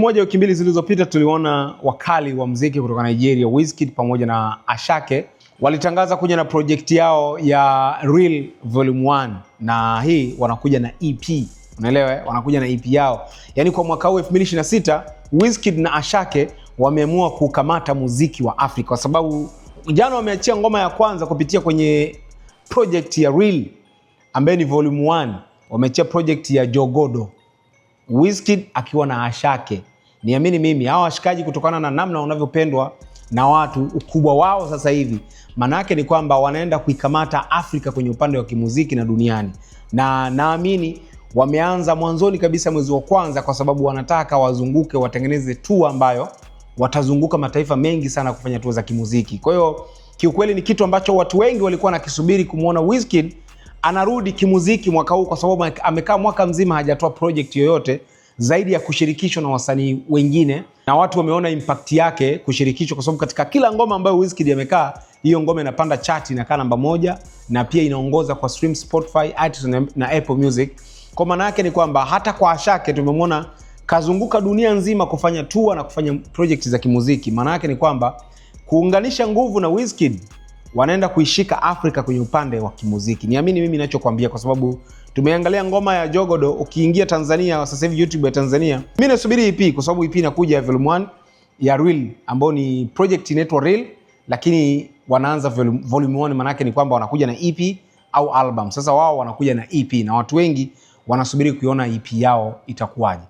Wiki mbili zilizopita tuliona wakali wa muziki kutoka Nigeria Wizkid pamoja na Ashake walitangaza kuja na project yao ya Real Volume 1, na hii wanakuja na EP. Unaelewa, wanakuja na EP yao. Yaani kwa mwaka huu 2026 Wizkid na Ashake wameamua kukamata muziki wa Afrika kwa sababu jana wameachia ngoma ya kwanza kupitia kwenye project ya Real ambaye ni Volume 1. Wameachia project ya Jogodo, Wizkid akiwa na Ashake. Niamini mimi hao washikaji, kutokana na namna wanavyopendwa na watu, ukubwa wao sasa hivi, maana yake ni kwamba wanaenda kuikamata Afrika kwenye upande wa kimuziki na duniani. Na naamini wameanza mwanzoni kabisa mwezi wa kwanza, kwa sababu wanataka wazunguke, watengeneze tour ambayo watazunguka mataifa mengi sana kufanya tour za kimuziki. Kwa hiyo kiukweli ni kitu ambacho watu wengi walikuwa nakisubiri kumuona Wizkid anarudi kimuziki mwaka huu, kwa sababu amekaa mwaka mzima hajatoa project yoyote zaidi ya kushirikishwa na wasanii wengine, na watu wameona impact yake kushirikishwa, kwa sababu katika kila ngoma ambayo Wizkid amekaa, hiyo ngoma inapanda chart, inakaa namba 1 na pia inaongoza kwa stream Spotify, iTunes na Apple Music. Kwa maana yake ni kwamba hata kwa Ashake tumemwona kazunguka dunia nzima kufanya tour na kufanya project za kimuziki. Maana yake ni kwamba kuunganisha nguvu na Wizkid, wanaenda kuishika Afrika kwenye upande wa kimuziki. Niamini mimi ninachokuambia, kwa sababu tumeangalia ngoma ya Jogodo. Ukiingia Tanzania sasa hivi, YouTube ya Tanzania, mimi nasubiri EP, kwa sababu EP inakuja ya Volume 1 ya Real, ambayo ni project inaitwa Real, lakini wanaanza Volume 1. Maana yake ni kwamba wanakuja na EP au album. Sasa wao wanakuja na EP na watu wengi wanasubiri kuiona EP yao itakuwaje.